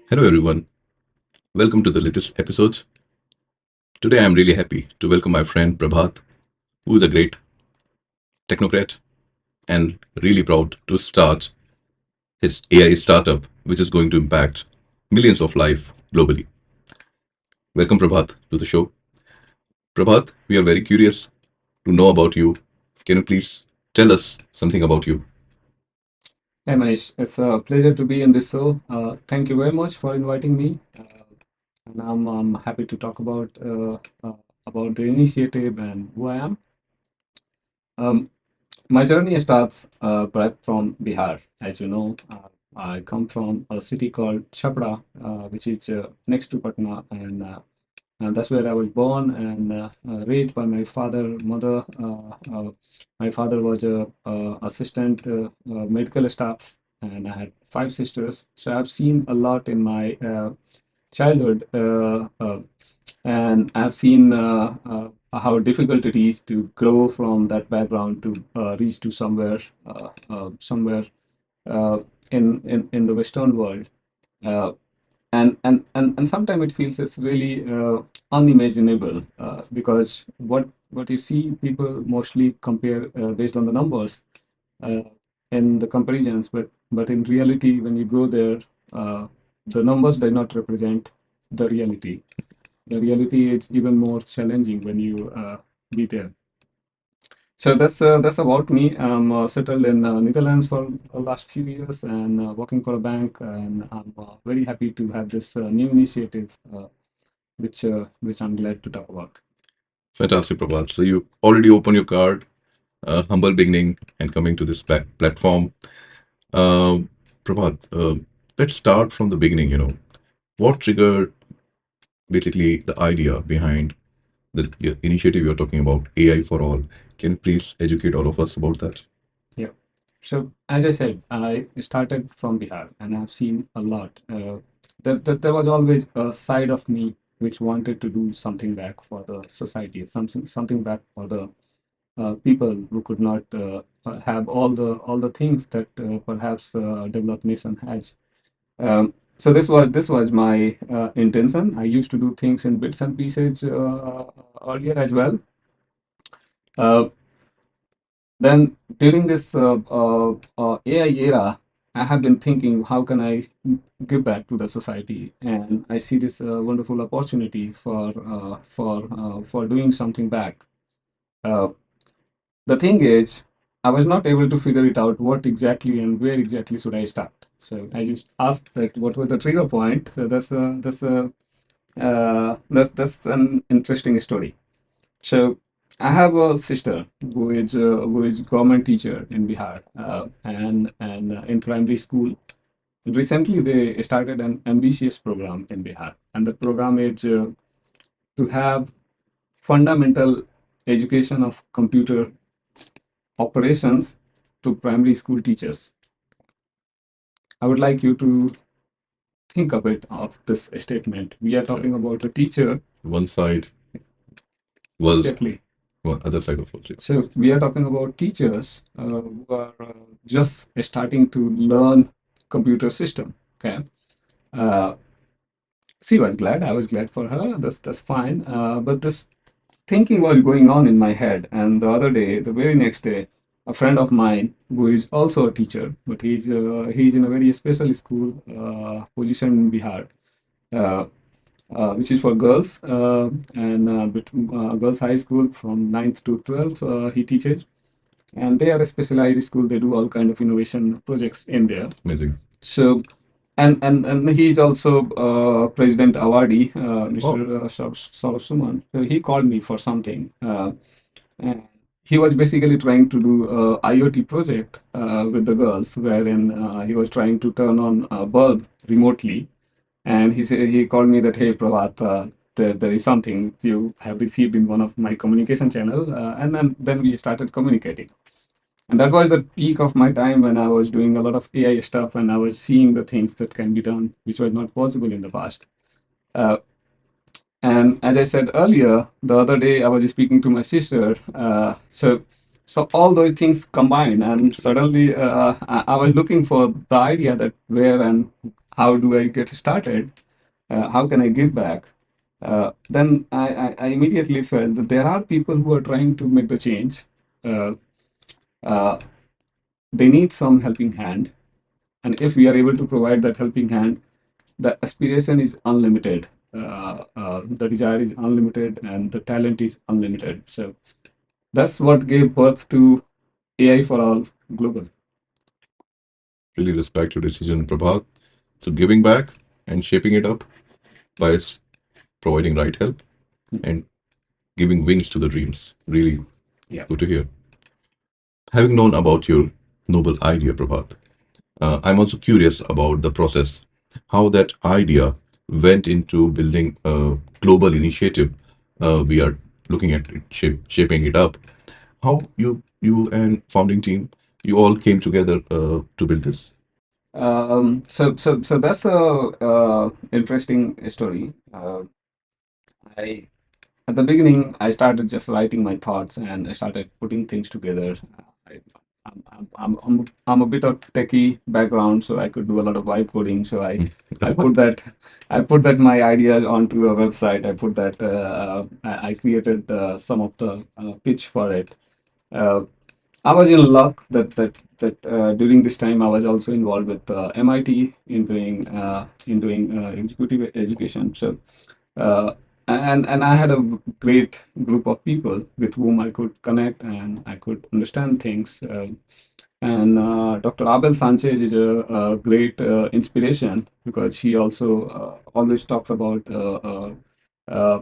Hello, everyone. Welcome to the latest episodes. Today, I'm really happy to welcome my friend Prabhat, who is a great technocrat and really proud to start his AI startup, which is going to impact millions of lives globally. Welcome, Prabhat, to the show. Prabhat, we are very curious to know about you. Can you please tell us something about you? Hey Manish, it's a pleasure to be in this show. Thank you very much for inviting me, and I'm happy to talk about the initiative and who I am. Um, my journey starts right from Bihar. As you know, I come from a city called Chapra, which is next to Patna, and that's where I was born and raised by my father, mother. My father was a assistant medical staff, and I had five sisters. So I've seen a lot in my childhood, and I've seen how difficult it is to grow from that background to reach to somewhere uh, in the Western world. Uh, and sometimes it feels it's really unimaginable because what you see people mostly compare based on the numbers uh, and the comparisons, but in reality when you go there, uh, the numbers do not represent the reality is even more challenging when you be there. So that's about me. I'm settled in Netherlands for the last few years and working for a bank, and I'm very happy to have this new initiative, which I'm glad to talk about. Fantastic, Prabhat. So, you already opened your card, humble beginning, and coming to this platform. Uh, Prabhat, let's start from the beginning. What triggered basically the idea behind the initiative you're talking about, AI for all. Can you please educate all of us about that? Yeah. So as I said, I started from Bihar, and I've seen a lot. There was always a side of me which wanted to do something back for the society, something back for the people who could not have all the things that perhaps a developed nation has. So this was my intention. I used to do things in bits and pieces earlier as well. Uh, then during this AI era, I have been thinking, how can I give back to the society? And I see this wonderful opportunity for doing something back. Uh, The thing is, I was not able to figure it out what exactly and where exactly should I start. So I just asked that what was the trigger point. So that's an interesting story. So I have a sister who is government teacher in Bihar, and in primary school. Recently, they started an ambitious program in Bihar, and the program is to have fundamental education of computer operations to primary school teachers. I would like you to think a bit of this statement. We are Sure. talking about a teacher. One side world, Exactly. one other side of world. So we are talking about teachers who are just starting to learn computer system. Okay. Uh, she was glad. I was glad for her. That's fine. But this thinking was going on in my head. And the other day, the very next day, a friend of mine who is also a teacher, but he's in a very special school position in Bihar, uh, which is for girls and girls high school from ninth to 12th. He teaches, and they are a specialized school. They do all kind of innovation projects in there. Amazing. So, and he is also President Awadi, Mr. Oh, Saurabh Suman. So he called me for something. And he was basically trying to do a IoT project with the girls, wherein he was trying to turn on a bulb remotely. And he called me that, hey, Prabhat, there is something you have received in one of my communication channel, and then we started communicating. And that was the peak of my time when I was doing a lot of AI stuff and I was seeing the things that can be done, which were not possible in the past. Uh, and as I said earlier, the other day I was speaking to my sister. So all those things combined, and suddenly I was looking for the idea that where and how do I get started? How can I give back? Then I immediately felt that there are people who are trying to make the change. Uh, uh, they need some helping hand, and if we are able to provide that helping hand, the aspiration is unlimited. The desire is unlimited, and the talent is unlimited. So that's what gave birth to AI for All Global. Really respect your decision, Prabhat. So giving back and shaping it up by providing right help and giving wings to the dreams. Really Yeah. good to hear. Having known about your noble idea, Prabhat, I'm also curious about the process, how that idea went into building a global initiative. We are looking at it, shaping it up. How you and founding team, you all came together to build this. So that's a interesting story. I At the beginning, I started just writing my thoughts and I started putting things together. I, I'm a bit of techie background, so I could do a lot of vibe coding. So I put that I put that my ideas onto a website. I put that I created some of the pitch for it. Uh, I was in luck that during this time I was also involved with MIT in doing executive education. So uh, and I had a great group of people with whom I could connect and I could understand things. And Dr. Abel Sanchez is a great inspiration because she also always talks about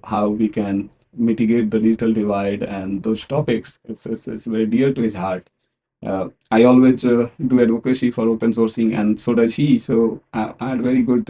how we can mitigate the digital divide and those topics. It's very dear to his heart. I always do advocacy for open sourcing, and so does he. So I had very good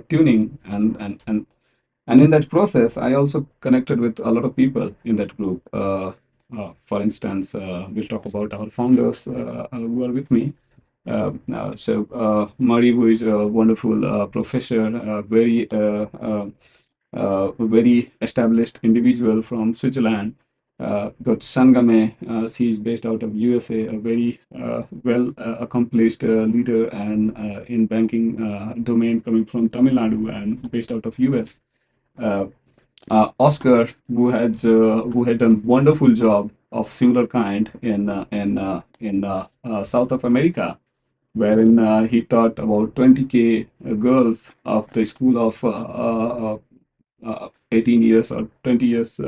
tuning, and in that process, I also connected with a lot of people in that group. For instance, we'll talk about our founders who are with me. Murray, who is a wonderful professor, very established individual from Switzerland. Got Sangame, she's based out of USA, a very well accomplished leader and in banking domain coming from Tamil Nadu and based out of US. Uh, Oscar, who had done wonderful job of similar kind in South of America, wherein he taught about 20K girls of the school of 18 years or 20 years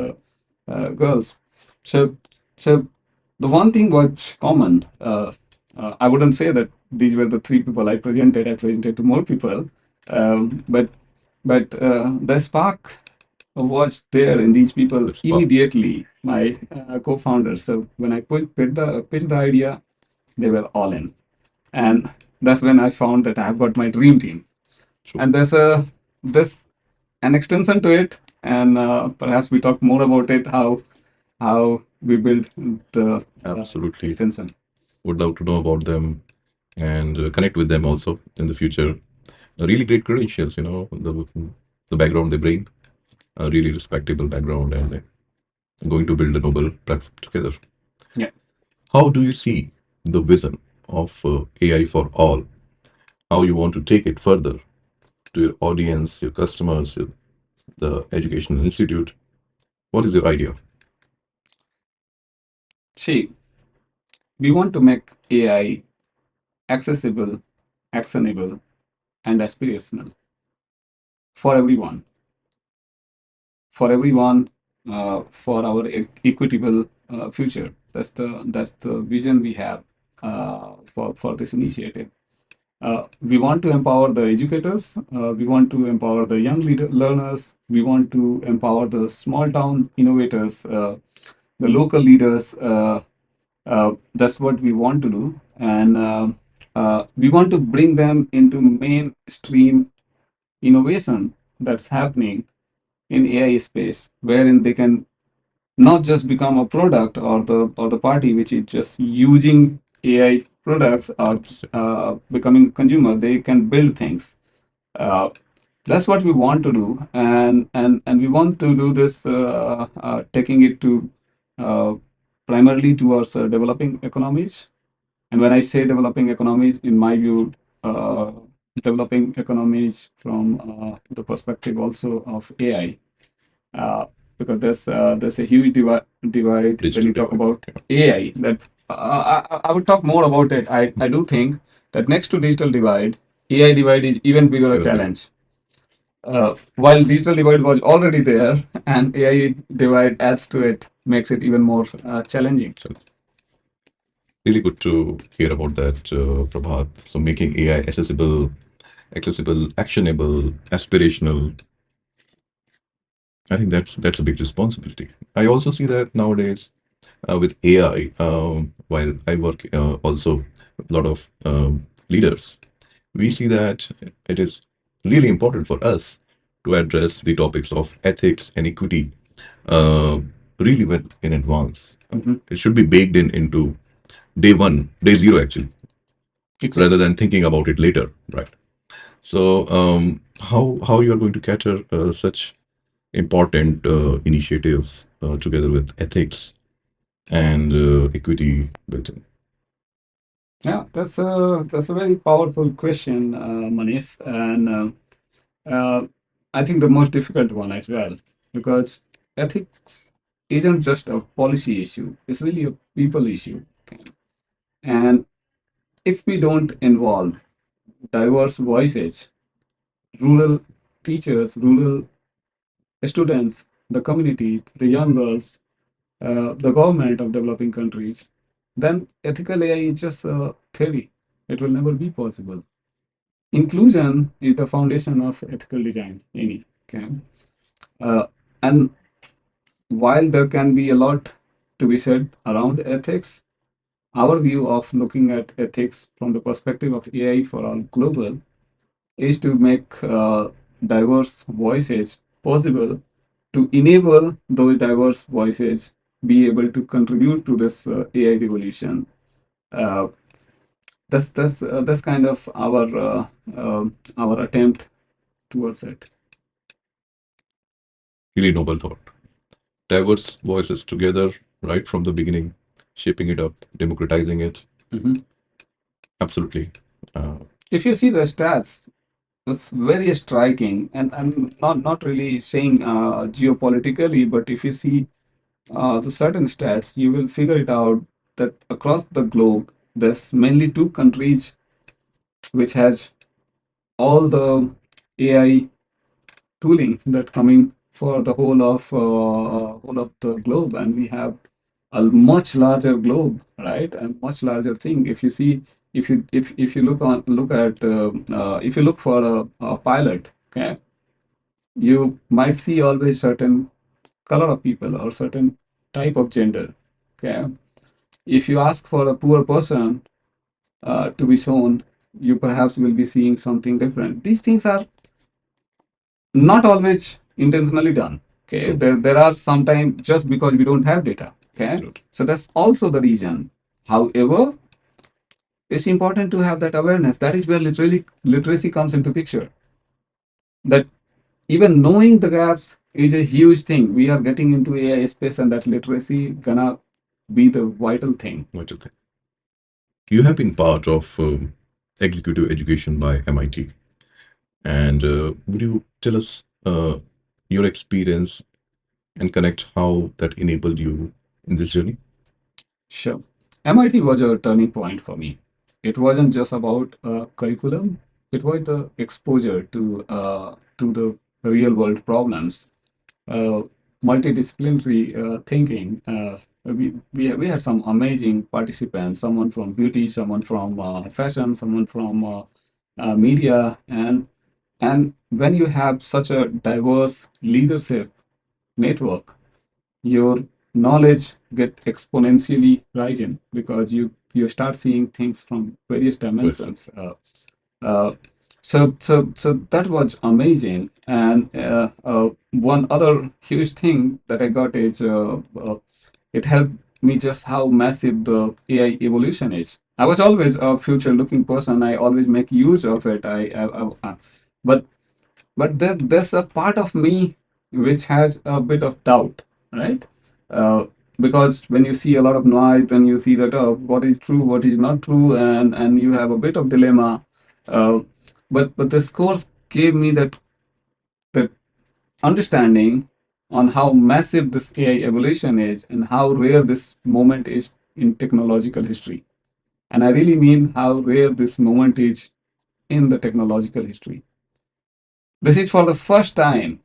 girls. So, so the one thing was common. I wouldn't say that these were the three people I presented. I presented to more people, but the spark was there in these people The spark. immediately. My co-founders. So when I pitched the idea, they were all in, and that's when I found that I've got my dream team. True. And there's a this an extension to it, and perhaps we talk more about it. How we build the Absolutely. extension. Would love to know about them and connect with them also in the future. Really great credentials, the background they bring, a really respectable background, and going to build a noble platform together. Yeah. How do you see the vision of AI for all? How you want to take it further to your audience, your customers, the educational institute? What is your idea? See, we want to make AI accessible, actionable, and aspirational for everyone, for our equitable future. That's the vision we have for this initiative. We want to empower the educators. We want to empower the young learners. We want to empower the small town innovators, the local leaders. That's what we want to do, and we want to bring them into mainstream innovation that's happening in AI space, wherein they can not just become a product or the party which is just using AI products or becoming a consumer. They can build things. Uh, that's what we want to do, and we want to do this, taking it to uh, primarily towards developing economies. And when I say developing economies, in my view, uh, developing economies from the perspective also of AI, uh, because there's a huge divide when Digital you talk divide. about Yeah. AI. That I would talk more about it. I do think that next to digital divide, AI divide is even bigger a Even bigger. challenge. While digital divide was already there, and AI divide adds to it, makes it even more challenging. So really good to hear about that, Prabhat. So making AI accessible, actionable, aspirational. I think that's a big responsibility. I also see that nowadays with AI, while I work also with a lot of leaders, we see that it is really important for us to address the topics of ethics and equity uh, really well in advance. Mhm. It should be baked in into day one, day zero actually, rather Exactly. than thinking about it later, right? So how you are going to cater such important initiatives together with ethics and equity built in? Yeah, that's a very powerful question, Manish, and I think the most difficult one as well, because ethics isn't just a policy issue; it's really a people issue. Okay? And if we don't involve diverse voices, rural teachers, rural students, the community, the young girls, the government of developing countries, then ethical AI is just a theory. It will never be possible. Inclusion is the foundation of ethical design. Any okay, uh, and while there can be a lot to be said around ethics, our view of looking at ethics from the perspective of AI for all global is to make diverse voices possible, to enable those diverse voices be able to contribute to this AI revolution. Uh, that's kind of our attempt towards it. Really noble thought. Diverse voices together right from the beginning, shaping it up, democratizing it. Mhm. Absolutely. Uh, If you see the stats, it's very striking, and I'm not really saying geopolitically, but if you see the certain stats, you will figure it out that across the globe, there's mainly two countries which has all the AI tooling that coming for the whole of the globe, and we have a much larger globe, right? A much larger thing. If you see, if you look at if you look for a pilot, okay, you might see always certain color of people or certain type of gender, okay. If you ask for a poor person to be shown, you perhaps will be seeing something different. These things are not always intentionally done. Okay, true. there are sometimes just because we don't have data. Okay, Absolutely. so that's also the reason. However, it's important to have that awareness. That is where literally literacy comes into picture. That even knowing the gaps is a huge thing. We are getting into AI space, and that literacy gonna be the vital thing. What do you think? You have been part of executive education by MIT, and would you tell us your experience and connect how that enabled you in this journey? Sure. MIT was a turning point for me. It wasn't just about curriculum, it was the exposure to the real world problems, uh, multidisciplinary thinking. We had some amazing participants, someone from beauty, someone from fashion, someone from media, and when you have such a diverse leadership network, your knowledge get exponentially rising because you start seeing things from various Well, dimensions. Uh, so that was amazing. And one other huge thing that I got is it helped me just how massive the AI evolution is. I was always a future-looking person. I always make use of it. But there's a part of me which has a bit of doubt, right? Uh, because when you see a lot of noise, then you see that what is true, what is not true, and you have a bit of dilemma. Uh, but this course gave me that understanding on how massive this AI evolution is and how rare this moment is in technological history. And I really mean how rare this moment is in the technological history. This is for the first time.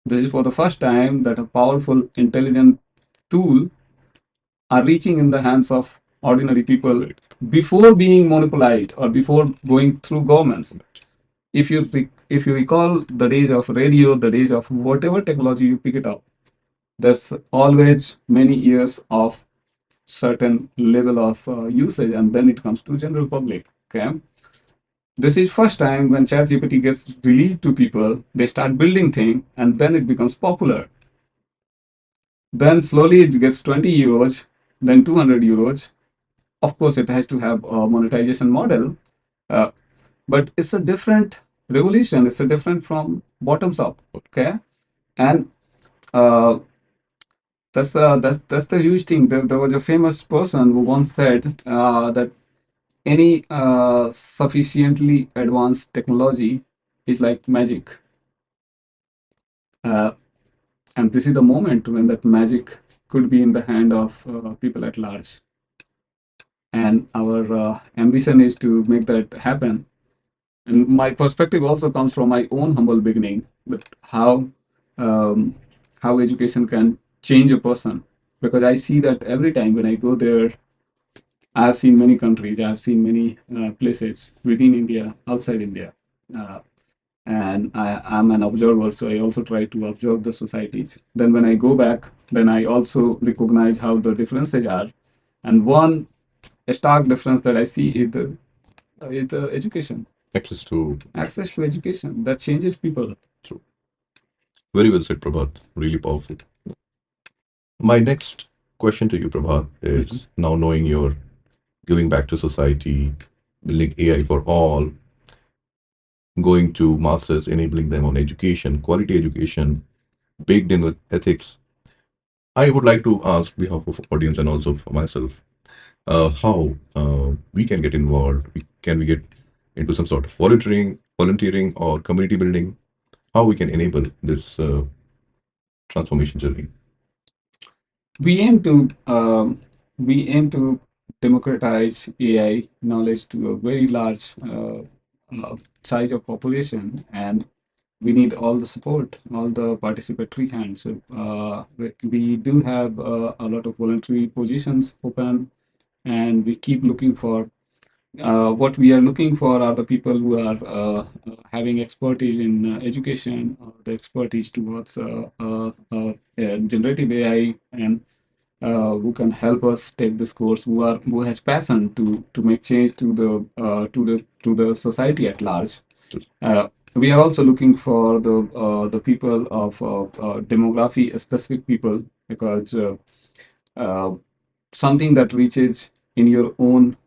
This is for the first time that a powerful, intelligent tool are reaching in the hands of ordinary people Right. before being monopolized or before going through governments. If you recall the days of radio, the days of whatever technology you pick it up, there's always many years of certain level of usage, and then it comes to general public. Okay, this is first time when ChatGPT gets released to people, they start building thing, and then it becomes popular. Then slowly it gets 20 euros, then 200 euros. Of course, it has to have a monetization model, uh, but it's a different revolution. It's a different from bottoms up. Okay, and uh, that's the huge thing. There was a famous person who once said that any sufficiently advanced technology is like magic, uh, and this is the moment when that magic could be in the hand of people at large. And our ambition is to make that happen. And my perspective also comes from my own humble beginning, that um, how education can change a person. Because I see that every time when I go there, I have seen many countries, I have seen many places within India, outside India. Uh, and I'm an observer, so I also try to observe the societies. Then when I go back, then I also recognize how the differences are. And one stark difference that I see is the education, Access to access to education that changes people. true. Very well said, Prabhat. Really powerful. My next question to you, Prabhat, Mhm. is now knowing you're giving back to society, building AI for all, going to masters, enabling them on education, quality education, baked in with ethics. I would like to ask behalf of audience and also for myself, how we can get involved. Can we get into some sort of volunteering, or community building? How we can enable this transformation journey? We aim to we aim to democratize AI knowledge to a very large size of population, and we need all the support, all the participatory hands. So, we do have a lot of voluntary positions open, and we keep looking for. What we are looking for are the people who are having expertise in education, the expertise towards generative AI, and who can help us take this course, who has passion to make change to the society at large. We are also looking for the people of demography specific people, because uh, something that reaches in your own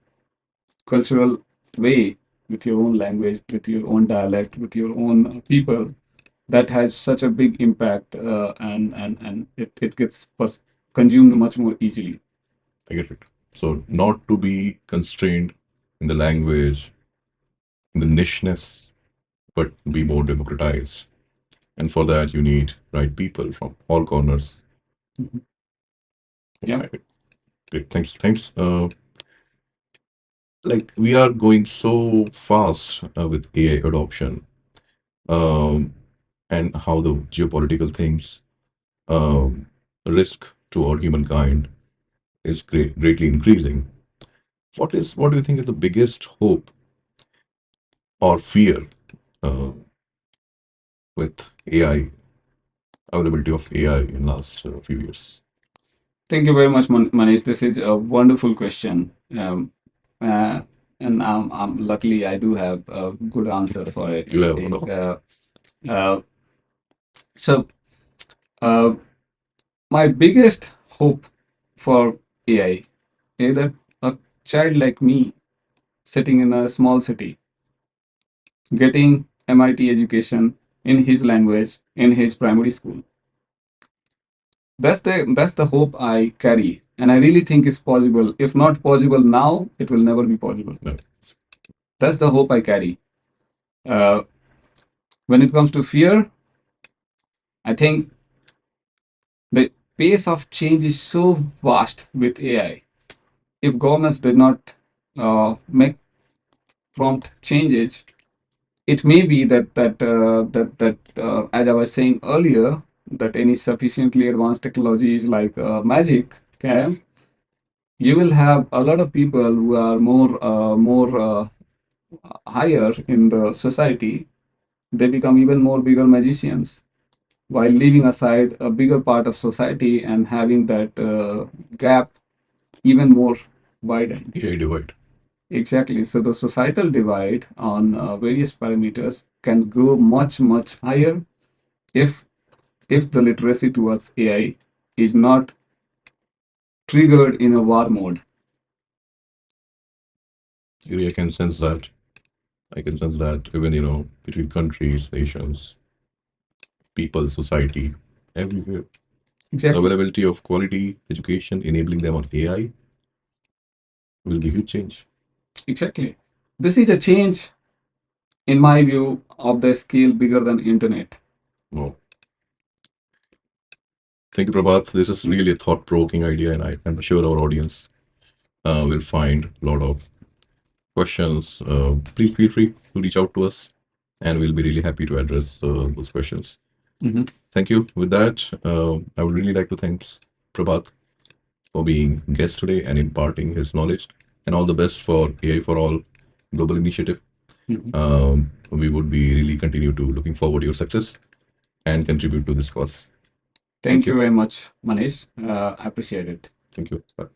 cultural way, with your own language, with your own dialect, with your own people, that has such a big impact, and it gets consumed much more easily. I get it. So not to be constrained in the language, in the nicheness, but be more democratized. And for that, you need right people from all corners. Mhm. Yeah. Yeah, great. Thanks. Thanks. Like we are going so fast with AI adoption, um, and how the geopolitical things, um, risk to our humankind is greatly increasing. What do you think is the biggest hope or fear uh, with AI, availability of AI in last few years? Thank you very much, Manish. This is a wonderful question. Uh, and luckily I do have a good answer for it. You I have think no? uh, so. Uh, my biggest hope for AI is that a child like me, sitting in a small city, getting MIT education in his language in his primary school. That's the hope I carry, and I really think it's possible. If not possible now, it will never be possible. No. That's the hope I carry. Uh, when it comes to fear, I think the pace of change is so vast with AI. If governments did not make prompt changes, it may be that as I was saying earlier, that any sufficiently advanced technology is like magic. Okay, you will have a lot of people who are more higher in the society. They become even more bigger magicians while leaving aside a bigger part of society and having that gap even more widened. AI divide. Exactly. So the societal divide on various parameters can grow much higher if the literacy towards AI is not triggered in a war mode. Really, I can sense that. I can sense that even, between countries, nations, people, society, everywhere. The Exactly. availability of quality education, enabling them on AI, will be huge change. Exactly. This is a change, in my view, of the scale bigger than internet. Wow. Thank you, Prabhat. This is really a thought-provoking idea, and I'm sure our audience will find a lot of questions. Please feel free to reach out to us, and we'll be really happy to address those questions. Mhm. Thank you. With that, I would really like to thank Prabhat for being guest today and imparting his knowledge, and all the best for AI for All global initiative. Mhm. We would be really continue to looking forward to your success and contribute to this cause. Thank Thank you you. very much, Manish. I appreciate it. Thank you. Bye.